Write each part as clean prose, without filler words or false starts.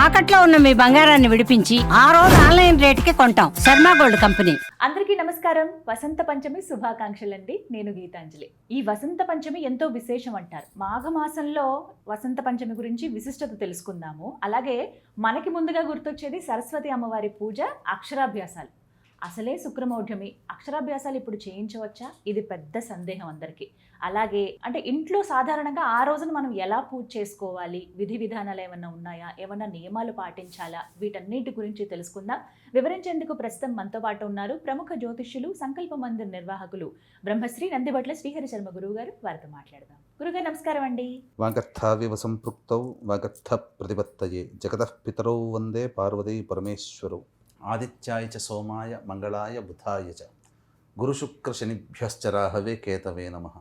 తాకట్లో ఉన్న మీ బంగారాన్ని విడిపించి ఆ రోజు ఆన్లైన్ రేటుకి కొంటాం. Sharma gold company. అందరికీ నమస్కారం. వసంత పంచమి శుభాకాంక్షలండి. నేను గీతాంజలి. ఈ వసంత పంచమి ఎంతో విశేషం అంటారు. మాఘమాసంలో వసంత పంచమి గురించి విశిష్టత తెలుసుకుందాము. అలాగే మనకి ముందుగా గుర్తొచ్చేది సరస్వతి అమ్మవారి పూజ, అక్షరాభ్యాసాలు. అసలే శుక్రమౌఢ్యమి, అక్షరాభ్యాసాలు ఇప్పుడు చేయించవచ్చా? ఇది పెద్ద సందేహం అందరికీ. అలాగే అంటే ఇంట్లో సాధారణంగా ఆ రోజున మనం ఎలా పూజ చేసుకోవాలి, విధి విధానాలు ఏమన్నా ఉన్నాయా, ఏమన్నా నియమాలు పాటించాలా, వీటన్నిటి గురించి తెలుసుకుందాం. వివరించేందుకు ప్రస్తుతం మనతో పాటు ఉన్నారు ప్రముఖ జ్యోతిష్యులు, సంకల్ప మందిర్ నిర్వాహకులు బ్రహ్మశ్రీ నందిబట్ల శ్రీహరి శర్మ గురువు గారు. వారితో మాట్లాడదాం. గురుగారు నమస్కారం అండి. వాగర్థావివ సంపృక్తౌ వాగర్థ ప్రతిపత్తయే జగతః పితరౌ వందే పార్వతీ పరమేశ్వరౌ ఆదిత్యాయ చ సోమాయ మంగళాయ బుధాయ చ గురుశుక్ర శనిభ్యశ్చ రాహవే కేతవే నమః.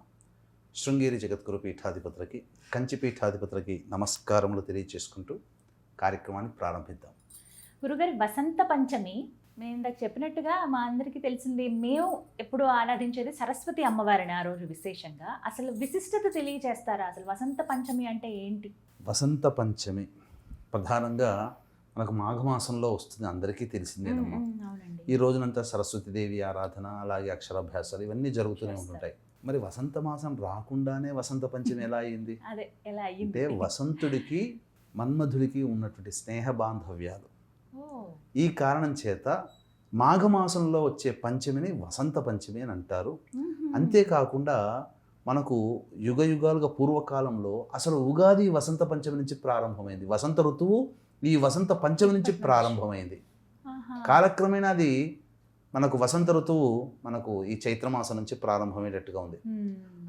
శృంగేరి జగద్గురు పీఠాధిపతులకి, కంచి పీఠాధిపతులకి నమస్కారములు తెలియచేసుకుంటూ కార్యక్రమాన్ని ప్రారంభిద్దాం. గురుగారు, వసంత పంచమి నేను ఇందాక చెప్పినట్టుగా మా అందరికీ తెలిసింది. మేము ఎప్పుడు ఆరాధించేది సరస్వతి అమ్మవారిని ఆ రోజు విశేషంగా. అసలు విశిష్టత తెలియజేస్తారా? అసలు వసంత పంచమి అంటే ఏంటి? వసంత పంచమి ప్రధానంగా మనకు మాఘమాసంలో వస్తుంది, అందరికీ తెలిసిందేనమ్మా. అవునండి. ఈ రోజునంతా సరస్వతీదేవి ఆరాధన, అలాగే అక్షరాభ్యాసాలు ఇవన్నీ జరుగుతూనే ఉంటుంటాయి. మరి వసంత మాసం రాకుండానే వసంత పంచమి ఎలా అయింది? అదే ఎలా అయ్యింది? అంటే వసంతుడికి మన్మధుడికి ఉన్నటువంటి స్నేహ బాంధవ్యాలు, ఈ కారణం చేత మాఘమాసంలో వచ్చే పంచమిని వసంత పంచమి అని అంటారు. అంతేకాకుండా మనకు యుగ యుగాలుగా పూర్వకాలంలో అసలు ఉగాది వసంత పంచమి నుంచి ప్రారంభమైంది. వసంత ఋతువు ఈ వసంత పంచమి నుంచి ప్రారంభమైంది. కాలక్రమేణా అది మనకు వసంత ఋతువు మనకు ఈ చైత్రమాసం నుంచి ప్రారంభమయ్యేటట్టుగా ఉంది.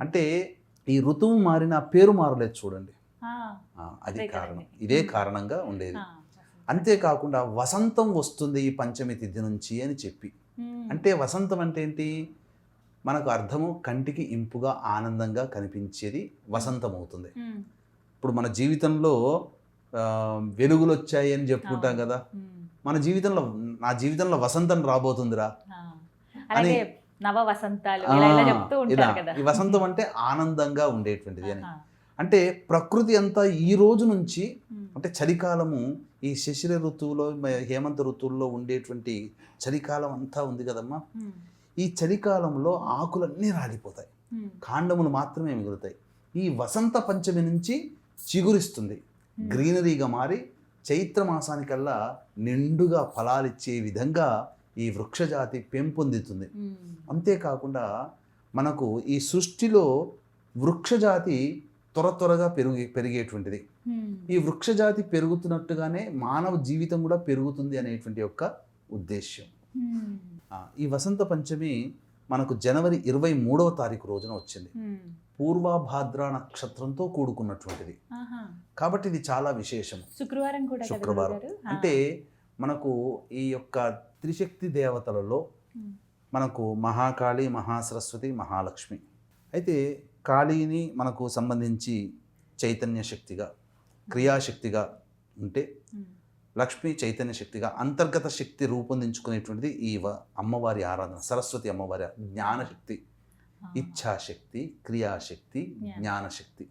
అంటే ఈ ఋతువు మారిన పేరు మారలేదు చూడండి, అది కారణం. ఇదే కారణంగా ఉండేది. అంతేకాకుండా వసంతం వస్తుంది ఈ పంచమి తిథి నుంచి అని చెప్పి, అంటే వసంతం అంటే ఏంటి మనకు అర్థము, కంటికి ఇంపుగా ఆనందంగా కనిపించేది వసంతం అవుతుంది. ఇప్పుడు మన జీవితంలో వెలుగులు వచ్చాయి అని చెప్పుకుంటాం కదా, మన జీవితంలో నా జీవితంలో వసంతం రాబోతుందిరా అని, నవ వసంతాలు ఈ వసంతం అంటే ఆనందంగా ఉండేటువంటిది అని. అంటే ప్రకృతి అంతా ఈ రోజు నుంచి, అంటే చలికాలము ఈ శిశిర ఋతువులో, హేమంత ఋతువుల్లో ఉండేటువంటి చలికాలం అంతా ఉంది కదమ్మా. ఈ చలికాలంలో ఆకులన్నీ రాలిపోతాయి, కాండములు మాత్రమే మిగులుతాయి. ఈ వసంత పంచమి నుంచి చిగురిస్తుంది, గ్రీనరీగా మారి చైత్ర మాసానికల్లా నిండుగా ఫలాలిచ్చే విధంగా ఈ వృక్షజాతి పెంపొందుతుంది. అంతేకాకుండా మనకు ఈ సృష్టిలో వృక్షజాతి త్వరగా పెరిగేటువంటిది. ఈ వృక్షజాతి పెరుగుతున్నట్టుగానే మానవ జీవితం కూడా పెరుగుతుంది అనేటువంటి యొక్క ఉద్దేశ్యం. ఈ వసంత పంచమి మనకు జనవరి 23వ తారీఖు రోజున వచ్చింది. పూర్వభాద్ర నక్షత్రంతో కూడుకున్నటువంటిది కాబట్టి ఇది చాలా విశేషం. శుక్రవారం అంటే మనకు ఈ యొక్క త్రిశక్తి దేవతలలో మనకు మహాకాళి, మహాసరస్వతి, మహాలక్ష్మి. అయితే కాళీని మనకు సంబంధించి చైతన్య శక్తిగా, క్రియాశక్తిగా ఉంటే, లక్ష్మి చైతన్య శక్తిగా అంతర్గత శక్తి రూపొందించుకునేటువంటిది ఈ అమ్మవారి ఆరాధన. సరస్వతి అమ్మవారి జ్ఞానశక్తి, ఇచ్ఛాశక్తి, క్రియాశక్తి, జ్ఞానశక్తి.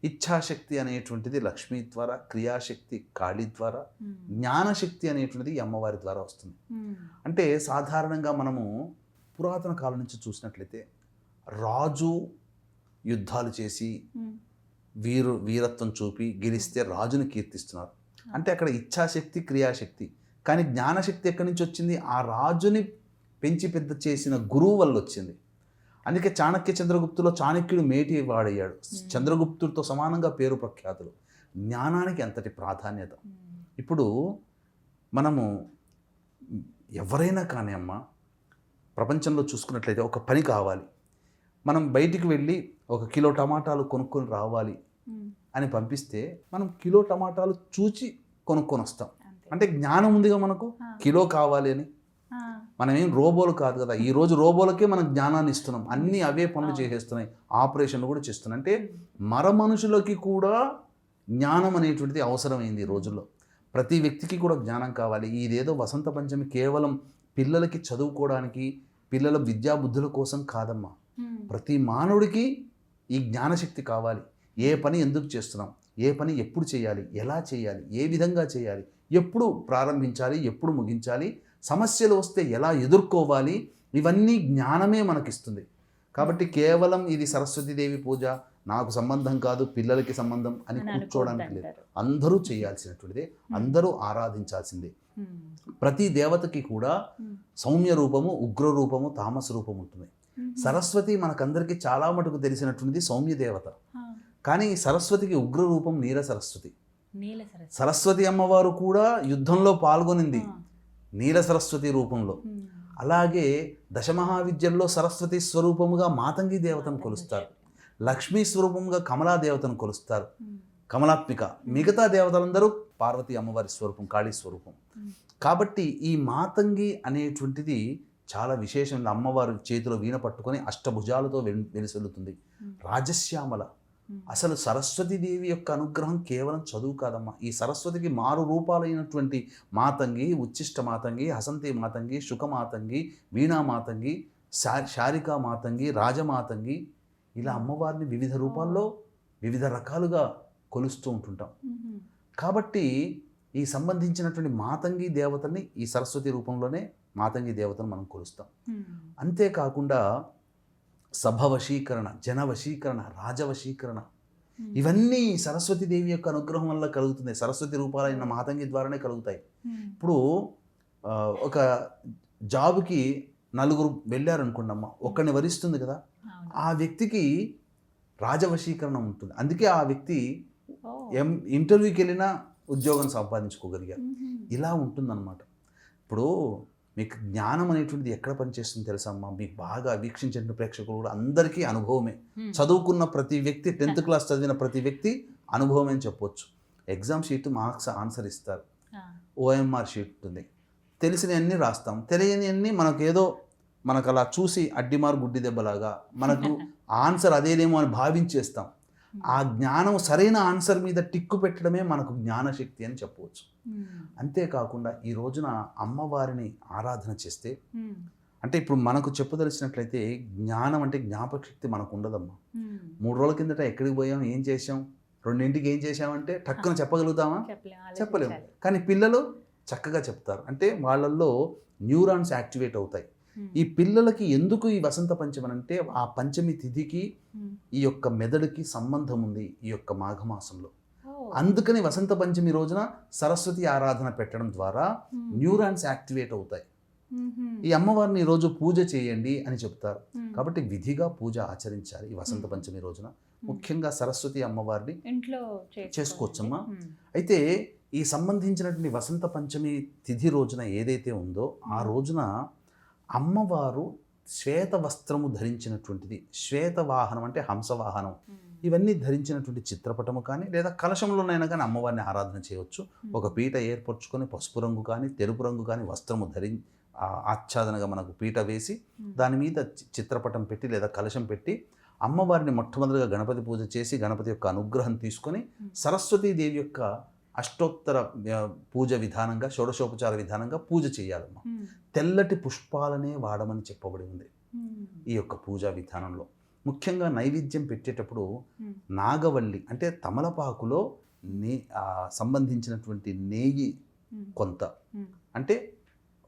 ఇచ్ఛాశక్తి అనేటువంటిది లక్ష్మి ద్వారా, క్రియాశక్తి కాళీ ద్వారా, జ్ఞానశక్తి అనేటువంటిది ఈ అమ్మవారి ద్వారా వస్తుంది. అంటే సాధారణంగా మనము పురాతన కాలం నుంచి చూసినట్లయితే రాజు యుద్ధాలు చేసి వీరత్వం చూపి గెలిస్తే రాజుని కీర్తిస్తున్నారు. అంటే అక్కడ ఇచ్ఛాశక్తి, క్రియాశక్తి. కానీ జ్ఞానశక్తి ఎక్కడి నుంచి వచ్చింది? ఆ రాజుని పెంచి పెద్ద చేసిన గురువు వల్ల వచ్చింది. అందుకే చాణక్య చంద్రగుప్తులో చాణక్యుడు మేటి వాడయ్యాడు. చంద్రగుప్తుడితో సమానంగా పేరు ప్రఖ్యాతులు. జ్ఞానానికి అంతటి ప్రాధాన్యత. ఇప్పుడు మనము ఎవరైనా కానీ అమ్మ ప్రపంచంలో చూసుకున్నట్లయితే ఒక పని కావాలి, మనం బయటికి వెళ్ళి 1 కిలో టమాటాలు కొనుక్కొని రావాలి అని పంపిస్తే మనం కిలో టమాటాలు చూచి కొనుక్కొని వస్తాం. అంటే జ్ఞానం ఉందిగా మనకు, కిలో కావాలి అని. మనం ఏం రోబోలు కాదు కదా. ఈరోజు రోబోలకే మనం జ్ఞానాన్ని ఇస్తున్నాం, అన్నీ అవే పనులు చేసేస్తున్నాయి, ఆపరేషన్లు కూడా చేస్తున్నాయి. అంటే మనుషులకి కూడా జ్ఞానం అనేటువంటిది అవసరమైంది ఈ రోజుల్లో. ప్రతి వ్యక్తికి కూడా జ్ఞానం కావాలి. ఇదేదో వసంత పంచమి కేవలం పిల్లలకి చదువుకోవడానికి, పిల్లల విద్యా బుద్ధుల కోసం కాదమ్మా. ప్రతి మానవుడికి ఈ జ్ఞానశక్తి కావాలి. ఏ పని ఎందుకు చేస్తున్నాం, ఏ పని ఎప్పుడు చేయాలి, ఎలా చేయాలి, ఏ విధంగా చేయాలి, ఎప్పుడు ప్రారంభించాలి, ఎప్పుడు ముగించాలి, సమస్యలు వస్తే ఎలా ఎదుర్కోవాలి, ఇవన్నీ జ్ఞానమే మనకిస్తుంది. కాబట్టి కేవలం ఇది సరస్వతీదేవి పూజ, నాకు సంబంధం కాదు, పిల్లలకి సంబంధం అని కూర్చోవడానికి లేదు. అందరూ చేయాల్సినటువంటిదే, అందరూ ఆరాధించాల్సిందే. ప్రతి దేవతకి కూడా సౌమ్య రూపము, ఉగ్ర రూపము, తామస రూపం ఉంటుంది. సరస్వతి మనకందరికీ చాలా మటుకు తెలిసినటువంటిది సౌమ్య దేవత. కానీ సరస్వతికి ఉగ్ర రూపం నీల సరస్వతి. సరస్వతి అమ్మవారు కూడా యుద్ధంలో పాల్గొనింది నీల సరస్వతి రూపంలో. అలాగే దశమహావిద్యల్లో సరస్వతి స్వరూపముగా మాతంగి దేవతను కొలుస్తారు, లక్ష్మీ స్వరూపంగా కమలా దేవతను కొలుస్తారు, కమలాత్మిక. మిగతా దేవతలందరూ పార్వతీ అమ్మవారి స్వరూపం, కాళీ స్వరూపం. కాబట్టి ఈ మాతంగి అనేటువంటిది చాలా విశేషం. అమ్మవారి చేతిలో వీణ పట్టుకొని అష్టభుజాలతో వెలిసెల్లుతుంది, రాజశ్యామల. అసలు సరస్వతీదేవి యొక్క అనుగ్రహం కేవలం చదువు కాదమ్మా. ఈ సరస్వతికి మారు రూపాలైనటువంటి మాతంగి, ఉచ్చిష్ట మాతంగి, హసంతి మాతంగి, శుకమాతంగి, వీణా మాతంగి, శారికా మాతంగి, రాజమాతంగి, ఇలా అమ్మవారిని వివిధ రూపాల్లో వివిధ రకాలుగా కొలుస్తూ ఉంటుంటాం. కాబట్టి ఈ సంబంధించినటువంటి మాతంగి దేవతల్ని ఈ సరస్వతి రూపంలోనే మాతంగి దేవతను మనం కొలుస్తాం. అంతేకాకుండా సభ వశీకరణ, జన వశీకరణ, రాజవశీకరణ, ఇవన్నీ సరస్వతీదేవి యొక్క అనుగ్రహం వల్ల కలుగుతుంది. సరస్వతి రూపాలైన మాతంగి ద్వారానే కలుగుతాయి. ఇప్పుడు ఒక జాబ్కి నలుగురు వెళ్ళారనుకోండమ్మా, ఒక్కడిని వరిస్తుంది కదా, ఆ వ్యక్తికి రాజవశీకరణ ఉంటుంది. అందుకే ఆ వ్యక్తి ఇంటర్వ్యూకి వెళ్ళినా ఉద్యోగం సంపాదించుకోగలిగారు. ఇలా ఉంటుందన్నమాట. ఇప్పుడు మీకు జ్ఞానం అనేటువంటిది ఎక్కడ పనిచేస్తుంది తెలుసమ్మా? మీకు బాగా వీక్షించిన ప్రేక్షకులు కూడా అందరికీ అనుభవమే. చదువుకున్న ప్రతి వ్యక్తి, 10th క్లాస్ చదివిన ప్రతి వ్యక్తి అనుభవమే అని చెప్పొచ్చు. ఎగ్జామ్ షీట్ మార్క్స్ ఆన్సర్ ఇస్తారు, OMR షీట్ ఉంటుంది, తెలిసినవన్నీ రాస్తాం, తెలియనివన్నీ మనకు అలా చూసి అడ్డిమారు గుడ్డి దెబ్బలాగా మనకు ఆన్సర్ అదేనేమో అని భావించేస్తాం. ఆ జ్ఞానం సరైన ఆన్సర్ మీద టిక్కు పెట్టడమే మనకు జ్ఞానశక్తి అని చెప్పవచ్చు. అంతేకాకుండా ఈ రోజున అమ్మవారిని ఆరాధన చేస్తే, అంటే ఇప్పుడు మనకు చెప్పదలిచినట్లయితే జ్ఞానం అంటే జ్ఞాపక శక్తి మనకు ఉండదమ్మా. 3 రోజుల కిందట ఎక్కడికి పోయాం, ఏం చేసాం, 2ంటికి ఏం చేసామంటే టక్కున చెప్పగలుగుతామా? చెప్పలేము. కానీ పిల్లలు చక్కగా చెప్తారు. అంటే వాళ్ళల్లో న్యూరాన్స్ యాక్టివేట్ అవుతాయి. ఈ పిల్లలకి ఎందుకు ఈ వసంత పంచమి అంటే, ఆ పంచమి తిథికి ఈ యొక్క మెదడుకి సంబంధం ఉంది ఈ యొక్క మాఘమాసంలో. అందుకని వసంత పంచమి రోజున సరస్వతి ఆరాధన పెట్టడం ద్వారా న్యూరాన్స్ యాక్టివేట్ అవుతాయి. ఈ అమ్మవారిని ఈరోజు పూజ చేయండి అని చెప్తారు. కాబట్టి విధిగా పూజ ఆచరించాలి ఈ వసంత పంచమి రోజున. ముఖ్యంగా సరస్వతి అమ్మవారిని ఇంట్లో చేసుకోవచ్చమ్మా. అయితే ఈ సంబంధించినటువంటి వసంత పంచమి తిథి రోజున ఏదైతే ఉందో, ఆ రోజున అమ్మవారు శ్వేత వస్త్రము ధరించినటువంటిది, శ్వేత వాహనం అంటే హంసవాహనం, ఇవన్నీ ధరించినటువంటి చిత్రపటము కానీ లేదా కలశంలోనైనా కానీ అమ్మవారిని ఆరాధన చేయవచ్చు. ఒక పీట ఏర్పరచుకొని పసుపు రంగు కానీ తెలుపు రంగు కానీ వస్త్రము ఆచ్ఛాదనగా మనకు పీట వేసి దాని మీద చిత్రపటం పెట్టి లేదా కలశం పెట్టి అమ్మవారిని మొట్టమొదటిగా గణపతి పూజ చేసి గణపతి యొక్క అనుగ్రహం తీసుకొని సరస్వతీదేవి యొక్క అష్టోత్తర పూజ విధానంగా, షోడశోపచార విధానంగా పూజ చేయాలమ్మా. తెల్లటి పుష్పాలనే వాడమని చెప్పబడి ఉంది ఈ యొక్క పూజా విధానంలో. ముఖ్యంగా నైవేద్యం పెట్టేటప్పుడు నాగవల్లి అంటే తమలపాకులో సంబంధించినటువంటి నెయ్యి కొంత, అంటే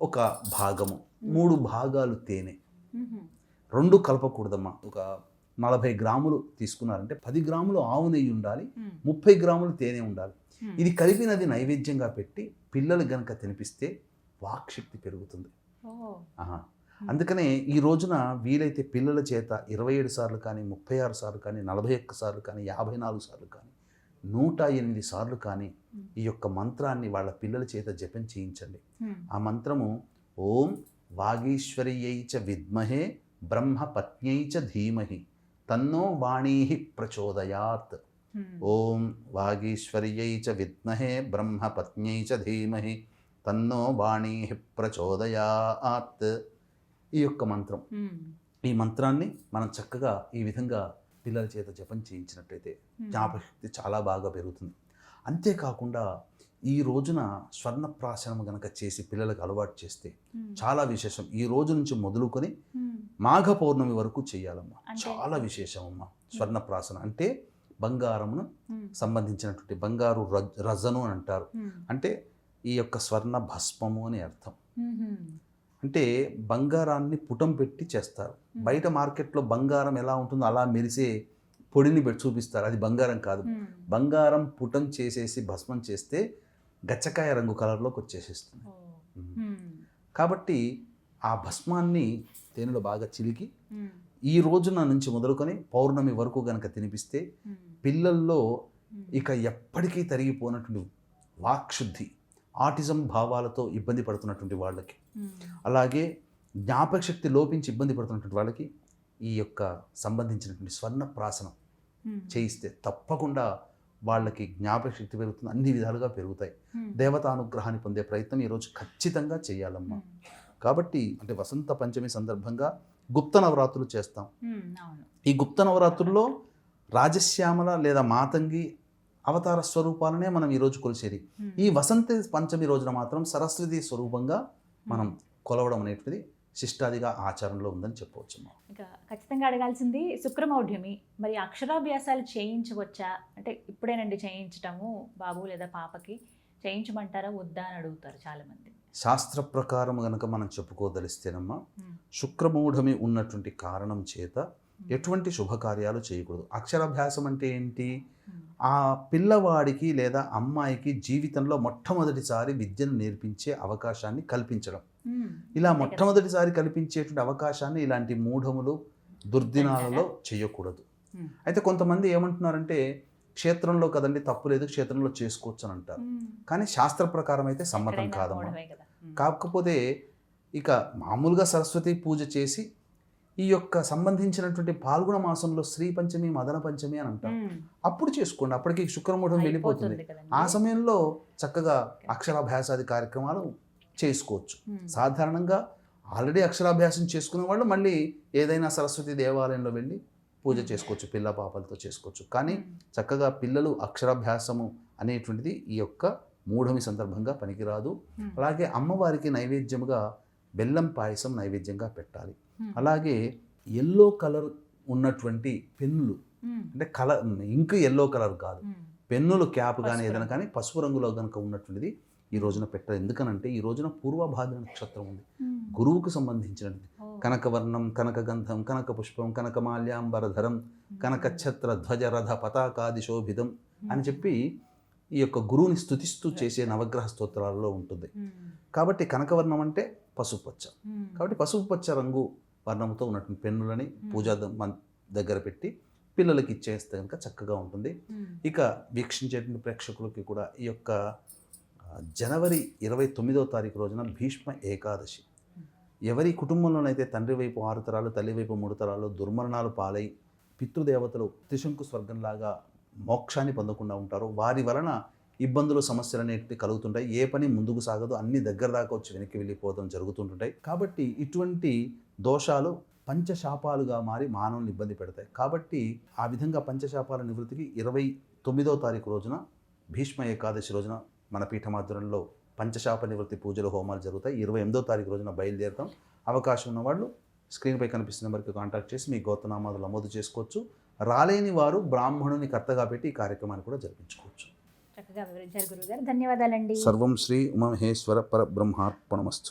ఒక భాగము, 3 భాగాలు తేనె, 2 కలపకూడదమ్మా. ఒక 40 గ్రాములు తీసుకున్నారంటే 10 గ్రాములు ఆవు నెయ్యి ఉండాలి, 30 గ్రాములు తేనె ఉండాలి. ఇది కలిపినది నైవేద్యంగా పెట్టి పిల్లలు గనక తినిపిస్తే వాక్శక్తి పెరుగుతుంది. అందుకనే ఈ రోజున వీలైతే పిల్లల చేత 27 సార్లు కానీ, 36 సార్లు కానీ, 41 సార్లు కానీ, 54 సార్లు కానీ, 108 సార్లు కానీ ఈ యొక్క మంత్రాన్ని వాళ్ళ పిల్లల చేత జపం చేయించండి. ఆ మంత్రము ఓం వాగీశ్వర్యై చ విద్మహే బ్రహ్మపత్న్యై చ ధీమహి తన్నో వాణీ ప్రచోదయాత్. ఓం వాగీశ్వర్యై చ విద్మహే బ్రహ్మపత్న్యై చ ధీమహి తన్నో వాణీ ప్రచోదయాత్. ఈ యొక్క మంత్రం, ఈ మంత్రాన్ని మనం చక్కగా ఈ విధంగా పిల్లల చేత జపం చేయించినట్టయితే జ్ఞాపకశక్తి చాలా బాగా పెరుగుతుంది. అంతేకాకుండా ఈ రోజున స్వర్ణప్రాశనం గనక చేసి పిల్లలకు అలవాటు చేస్తే చాలా విశేషం. ఈ రోజు నుంచి మొదలుకొని మాఘ పౌర్ణమి వరకు చేయాలమ్మా. చాలా విశేషం అమ్మా స్వర్ణప్రాశనం అంటే. బంగారమును సంబంధించినటువంటి బంగారు రజను అని అంటారు. అంటే ఈ యొక్క స్వర్ణ భస్మము అని అర్థం. అంటే బంగారాన్ని పుటం పెట్టి చేస్తారు. బయట మార్కెట్లో బంగారం ఎలా ఉంటుందో అలా మెరిసే పొడిని పెట్టి చూపిస్తారు, అది బంగారం కాదు. బంగారం పుటం చేసేసి భస్మం చేస్తే గచ్చకాయ రంగు కలర్లోకి వచ్చేసేస్తుంది. కాబట్టి ఆ భస్మాన్ని తేనెలో బాగా చిలికి ఈ రోజున నుంచి మొదలుకొని పౌర్ణమి వరకు గనక తినిపిస్తే పిల్లల్లో ఇక ఎప్పటికీ తరిగిపోయినటువంటి వాక్శుద్ధి, ఆటిజం భావాలతో ఇబ్బంది పడుతున్నటువంటి వాళ్ళకి, అలాగే జ్ఞాపక శక్తి లోపించి ఇబ్బంది పడుతున్నటువంటి వాళ్ళకి ఈ యొక్క సంబంధించినటువంటి స్వర్ణ ప్రాసనం చేయిస్తే తప్పకుండా వాళ్ళకి జ్ఞాపక శక్తి పెరుగుతుంది, అన్ని విధాలుగా పెరుగుతాయి. దేవతానుగ్రహాన్ని పొందే ప్రయత్నం ఈరోజు ఖచ్చితంగా చేయాలమ్మా. కాబట్టి అంటే వసంత పంచమి సందర్భంగా గుప్త నవరాత్రులు చేస్తాం. ఈ గుప్త నవరాత్రుల్లో రాజశ్యామల లేదా మాతంగి అవతార స్వరూపాలనే మనం ఈరోజు కొలిసేది. ఈ వసంత పంచమి రోజున మాత్రం సరస్వతి స్వరూపంగా మనం కొలవడం అనేటువంటిది శిష్టాదిగా ఆచారంలో ఉందని చెప్పవచ్చు. ఇంకా ఖచ్చితంగా అడగాల్సింది శుక్రమౌఢ్యమి, మరి అక్షరాభ్యాసాలు చేయించవచ్చా? అంటే ఇప్పుడేనండి చేయించటము బాబు లేదా పాపకి, చేయించమంటారా వద్దా అని అడుగుతారు చాలామంది. శాస్త్ర ప్రకారం కనుక మనం చెప్పుకోదలిస్తేనమ్మా, శుక్రమూఢమి ఉన్నటువంటి కారణం చేత ఎటువంటి శుభకార్యాలు చేయకూడదు. అక్షరాభ్యాసం అంటే ఏంటి? ఆ పిల్లవాడికి లేదా అమ్మాయికి జీవితంలో మొట్టమొదటిసారి విద్యను నేర్పించే అవకాశాన్ని కల్పించడం. ఇలా మొట్టమొదటిసారి కల్పించేటువంటి అవకాశాన్ని ఇలాంటి మూఢములు దుర్దినాలలో చేయకూడదు. అయితే కొంతమంది ఏమంటున్నారంటే క్షేత్రంలో కదండి తప్పు లేదు, క్షేత్రంలో చేసుకోవచ్చు అని అంటారు. కానీ శాస్త్ర ప్రకారం అయితే సమ్మతం కాదమ్మా. కాకపోతే ఇక మామూలుగా సరస్వతి పూజ చేసి ఈ యొక్క సంబంధించినటువంటి పాల్గొన మాసంలో శ్రీ పంచమి మదన పంచమి అని అంటాం, అప్పుడు చేసుకోండి. అప్పటికి శుక్రమూఢం వెళ్ళిపోతుంది. ఆ సమయంలో చక్కగా అక్షరాభ్యాసాది కార్యక్రమాలు చేసుకోవచ్చు. సాధారణంగా ఆల్రెడీ అక్షరాభ్యాసం చేసుకునే వాళ్ళు మళ్ళీ ఏదైనా సరస్వతి దేవాలయంలో వెళ్ళి పూజ చేసుకోవచ్చు, పిల్ల పాపలతో చేసుకోవచ్చు. కానీ చక్కగా పిల్లలు అక్షరాభ్యాసము అనేటువంటిది ఈ యొక్క మూఢమి సందర్భంగా పనికిరాదు. అలాగే అమ్మవారికి నైవేద్యముగా బెల్లం పాయసం నైవేద్యంగా పెట్టాలి. అలాగే ఎల్లో కలర్ ఉన్నటువంటి పెన్నులు, అంటే కలర్ ఇంక్ ఎల్లో కలర్ కాదు, పెన్నులు క్యాప్ కానీ ఏదైనా కానీ పసుపు రంగులో కనుక ఉన్నటువంటిది ఈ రోజున పెట్టాలి. ఎందుకనంటే ఈ రోజున పూర్వభాద్ర నక్షత్రం ఉంది, గురువుకు సంబంధించినది. కనకవర్ణం కనకగంధం కనక పుష్పం కనకమాల్యాంబరధరం కనకఛత్ర ధ్వజ రథ పతాకాది శోభితం అని చెప్పి ఈ యొక్క గురువుని స్తుతిస్తూ చేసే నవగ్రహ స్తోత్రాలలో ఉంటుంది. కాబట్టి కనకవర్ణం అంటే పసుపు పచ్చ, కాబట్టి పసుపు పచ్చ రంగు వర్ణంతో ఉన్నటువంటి పెన్నులని పూజా దగ్గర పెట్టి పిల్లలకి ఇచ్చేస్తే కనుక చక్కగా ఉంటుంది. ఇక వీక్షించేటువంటి ప్రేక్షకులకి కూడా ఈ యొక్క జనవరి 29వ తారీఖు రోజున భీష్మ ఏకాదశి. ఎవరి కుటుంబంలోనైతే తండ్రి వైపు 6 తరాలు తల్లి వైపు 3 తరాలు దుర్మరణాలు పాలై పితృదేవతలు త్రిశంకు స్వర్గంలాగా మోక్షాన్ని పొందకుండా ఉంటారో వారి వలన ఇబ్బందులు సమస్యలు అనేటివి కలుగుతుంటాయి. ఏ పని ముందుకు సాగదు, అన్ని దగ్గర దాకా వచ్చి వెనక్కి వెళ్ళిపోవడం జరుగుతుంటాయి. కాబట్టి ఇటువంటి దోషాలు పంచశాపాలుగా మారి మానవుని ఇబ్బంది పెడతాయి. కాబట్టి ఆ విధంగా పంచశాపాల నివృత్తికి 29వ తారీఖు రోజున భీష్మ ఏకాదశి రోజున మన పీఠమాధ్వర్యంలో పంచశాప నివృత్తి పూజలు హోమాలు జరుగుతాయి. 28వ తారీఖు రోజున బయలుదేరుతాం. అవకాశం ఉన్నవాళ్ళు స్క్రీన్పై కనిపిస్తున్న నెంబర్కి కాంటాక్ట్ చేసి మీ గోత్రనామాలు నమోదు చేసుకోవచ్చు. రాలేని వారు బ్రాహ్మణుని కర్తగా పెట్టి ఈ కార్యక్రమాన్ని కూడా జరిపించుకోవచ్చు. చక్కగా వివరించారు గురుగారు, ధన్యవాదాలండి. సర్వం శ్రీ ఉమామహేశ్వర పరబ్రహ్మార్పణమస్తు.